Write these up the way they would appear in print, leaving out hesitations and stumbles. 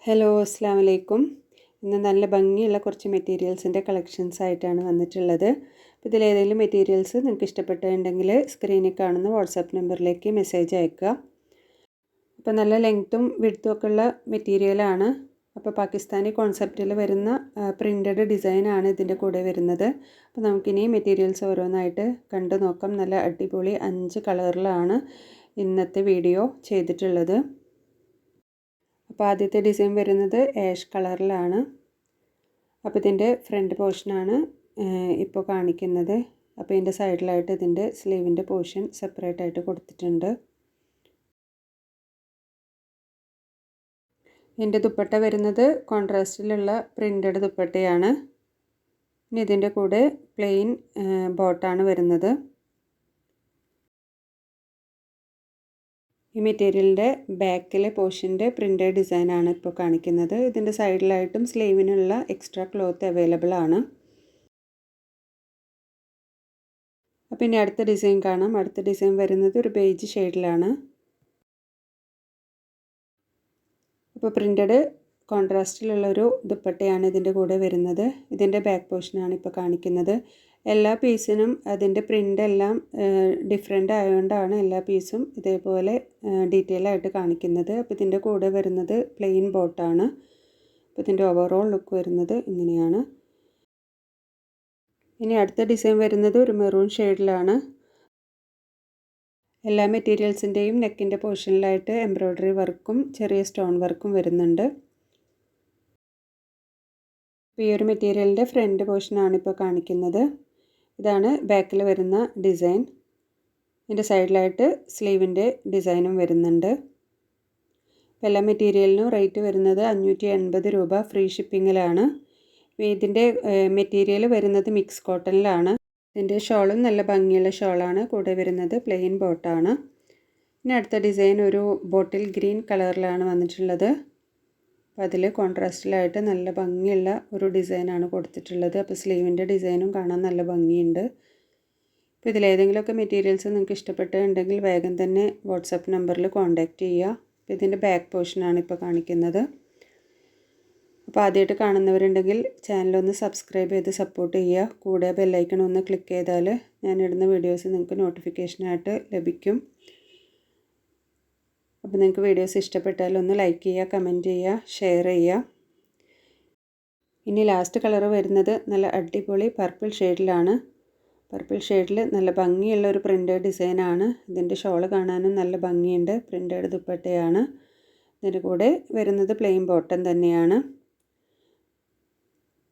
Hello അസ്സാം വലൈക്കും. ഇന്ന് നല്ല ഭംഗിയുള്ള കുറച്ച് മെറ്റീരിയൽസിൻ്റെ കളക്ഷൻസ് ആയിട്ടാണ് വന്നിട്ടുള്ളത്. അപ്പോൾ ഇതിലേതെങ്കിലും മെറ്റീരിയൽസ് നിങ്ങൾക്ക് ഇഷ്ടപ്പെട്ടിട്ടുണ്ടെങ്കിൽ സ്ക്രീനിൽ കാണുന്ന വാട്സാപ്പ് നമ്പറിലേക്ക് മെസ്സേജ് അയക്കുക. അപ്പോൾ നല്ല ലെങ്ത്തും വിഡ്ത്തും ഒക്കെ ഉള്ള മെറ്റീരിയലാണ്. അപ്പോൾ പാകിസ്ഥാനി കോൺസെപ്റ്റിൽ വരുന്ന പ്രിൻ്റഡ് ഡിസൈനാണ് ഇതിൻ്റെ കൂടെ വരുന്നത്. അപ്പോൾ നമുക്കിനി മെറ്റീരിയൽസ് ഓരോന്നായിട്ട് കണ്ടു നോക്കാം. നല്ല അടിപൊളി 5 കളറിലാണ് ഇന്നത്തെ വീഡിയോ ചെയ്തിട്ടുള്ളത്. അപ്പോൾ ആദ്യത്തെ ഡിസൈൻ വരുന്നത് ആഷ് കളറിലാണ്. അപ്പോൾ ഇതിൻ്റെ ഫ്രണ്ട് പോർഷനാണ് ഇപ്പോൾ കാണിക്കുന്നത്. അപ്പോൾ ഇതിൻ്റെ സൈഡിലായിട്ട് ഇതിൻ്റെ സ്ലീവിൻ്റെ പോർഷൻ സെപ്പറേറ്റ് ആയിട്ട് കൊടുത്തിട്ടുണ്ട്. ഇതിൻ്റെ ദുപ്പട്ട വരുന്നത് കോൺട്രാസ്റ്റിലുള്ള പ്രിൻ്റഡ് ദുപ്പട്ടയാണ്. ഇനി ഇതിൻ്റെ കൂടെ പ്ലെയിൻ ബോട്ടാണ് വരുന്നത്. ഈ മെറ്റീരിയലിൻ്റെ ബാക്കിലെ പോർഷൻ്റെ പ്രിൻ്റഡ് ഡിസൈനാണ് ഇപ്പോൾ കാണിക്കുന്നത്. ഇതിൻ്റെ സൈഡിലായിട്ടും സ്ലീവിനുള്ള എക്സ്ട്രാ ക്ലോത്ത് അവൈലബിൾ ആണ്. അപ്പോൾ ഇനി അടുത്ത ഡിസൈൻ കാണാം. അടുത്ത ഡിസൈൻ വരുന്നത് ഒരു ബേജ് ഷെയ്ഡിലാണ്. അപ്പോൾ പ്രിൻ്റഡ് കോൺട്രാസ്റ്റിലുള്ളൊരു ദുപ്പട്ടയാണ് ഇതിൻ്റെ കൂടെ വരുന്നത്. ഇതിൻ്റെ ബാക്ക് പോർഷനാണ് ഇപ്പോൾ കാണിക്കുന്നത്. എല്ലാ പീസിനും അതിൻ്റെ പ്രിൻ്റെല്ലാം ഡിഫറെൻ്റ് ആയതുകൊണ്ടാണ് എല്ലാ പീസും ഇതേപോലെ ഡീറ്റെയിൽ ആയിട്ട് കാണിക്കുന്നത്. അപ്പോൾ ഇതിൻ്റെ കൂടെ വരുന്നത് പ്ലെയിൻ ബോട്ടാണ്. അപ്പോൾ ഇതിൻ്റെ ഓവറോൾ ലുക്ക് വരുന്നത് ഇങ്ങനെയാണ്. ഇനി അടുത്ത ഡിസൈൻ വരുന്നത് ഒരു മെറൂൺ ഷെയ്ഡിലാണ്. എല്ലാ മെറ്റീരിയൽസിൻ്റെയും നെക്കിൻ്റെ പോർഷനിലായിട്ട് എംബ്രോയ്ഡറി വർക്കും ചെറിയ സ്റ്റോൺ വർക്കും വരുന്നുണ്ട്. അപ്പോൾ ഈ ഒരു മെറ്റീരിയലിൻ്റെ ഫ്രണ്ട് പോർഷനാണ് ഇപ്പോൾ കാണിക്കുന്നത്. ഇതാണ് ബാക്കിൽ വരുന്ന ഡിസൈൻ. ഇതിൻ്റെ സൈഡിലായിട്ട് സ്ലീവിൻ്റെ ഡിസൈനും വരുന്നുണ്ട്. അപ്പോൾ എല്ലാ മെറ്റീരിയലിനും റേറ്റ് വരുന്നത് 580 രൂപ ഫ്രീ ഷിപ്പിങ്ങിലാണ്. ഇതിൻ്റെ മെറ്റീരിയൽ വരുന്നത് മിക്സ് കോട്ടണിലാണ്. ഇതിൻ്റെ ഷോളും നല്ല ഭംഗിയുള്ള ഷോളാണ്. കൂടെ വരുന്നത് പ്ലെയിൻ ബോട്ടാണ്. ഇനി അടുത്ത ഡിസൈൻ ഒരു ബോട്ടിൽ ഗ്രീൻ കളറിലാണ് വന്നിട്ടുള്ളത്. അപ്പോൾ അതിൽ കോൺട്രാസ്റ്റിലായിട്ട് നല്ല ഭംഗിയുള്ള ഒരു ഡിസൈനാണ് കൊടുത്തിട്ടുള്ളത്. അപ്പോൾ സ്ലീവിൻ്റെ ഡിസൈനും കാണാൻ നല്ല ഭംഗിയുണ്ട്. അപ്പോൾ ഇതിലേതെങ്കിലുമൊക്കെ മെറ്റീരിയൽസ് നിങ്ങൾക്ക് ഇഷ്ടപ്പെട്ടിട്ടുണ്ടെങ്കിൽ വേഗം തന്നെ വാട്സാപ്പ് നമ്പറിൽ കോൺടാക്റ്റ് ചെയ്യുക. അപ്പോൾ ഇതിൻ്റെ ബാക്ക് പോർഷനാണ് ഇപ്പോൾ കാണിക്കുന്നത്. അപ്പോൾ ആദ്യമായിട്ട് കാണുന്നവരുണ്ടെങ്കിൽ ചാനലൊന്ന് സബ്സ്ക്രൈബ് ചെയ്ത് സപ്പോർട്ട് ചെയ്യുക. കൂടെ ബെല്ലൈക്കൺ ഒന്ന് ക്ലിക്ക് ചെയ്താൽ ഞാനിടുന്ന വീഡിയോസ് നിങ്ങൾക്ക് നോട്ടിഫിക്കേഷനായിട്ട് ലഭിക്കും. അപ്പോൾ നിങ്ങൾക്ക് വീഡിയോസ് ഇഷ്ടപ്പെട്ടാൽ ഒന്ന് ലൈക്ക് ചെയ്യുക, കമൻറ്റ് ചെയ്യുക, ഷെയർ ചെയ്യുക. ഇനി ലാസ്റ്റ് കളർ വരുന്നത് നല്ല അടിപൊളി പർപ്പിൾ ഷെയ്ഡിലാണ്. പർപ്പിൾ ഷെയ്ഡിൽ നല്ല ഭംഗിയുള്ള ഒരു പ്രിൻ്റഡ് ഡിസൈനാണ്. ഇതിൻ്റെ ഷോൾ കാണാനും നല്ല ഭംഗിയുണ്ട്. പ്രിൻ്റഡ് ദുപ്പട്ടയാണ്. ഇതിൻ്റെ കൂടെ വരുന്നത് പ്ലെയിൻ ബോട്ടം തന്നെയാണ്.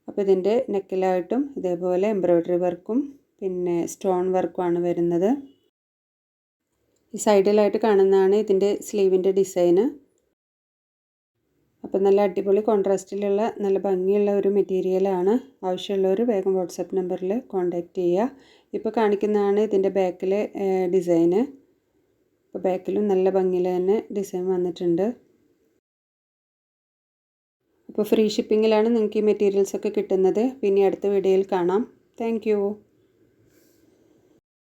അപ്പോൾ ഇതിൻ്റെ നെക്കിലായിട്ടും ഇതേപോലെ എംബ്രോയ്ഡറി വർക്കും പിന്നെ സ്റ്റോൺ വർക്കുമാണ് വരുന്നത്. ഈ സൈഡിലായിട്ട് കാണുന്നതാണ് ഇതിൻ്റെ സ്ലീവിൻ്റെ ഡിസൈന്. അപ്പോൾ നല്ല അടിപൊളി കോൺട്രാസ്റ്റിലുള്ള നല്ല ഭംഗിയുള്ള ഒരു മെറ്റീരിയലാണ്. ആവശ്യമുള്ളവർ വേഗം വാട്സാപ്പ് നമ്പറിൽ കോൺടാക്റ്റ് ചെയ്യുക. ഇപ്പോൾ കാണിക്കുന്നതാണ് ഇതിൻ്റെ ബാക്കിലെ ഡിസൈന്. അപ്പോൾ ബാക്കിലും നല്ല ഭംഗിയിൽ തന്നെ ഡിസൈൻ വന്നിട്ടുണ്ട്. അപ്പോൾ ഫ്രീ ഷിപ്പിങ്ങിലാണ് നിങ്ങൾക്ക് ഈ മെറ്റീരിയൽസൊക്കെ കിട്ടുന്നത്. പിന്നെ അടുത്ത വീഡിയോയിൽ കാണാം. താങ്ക്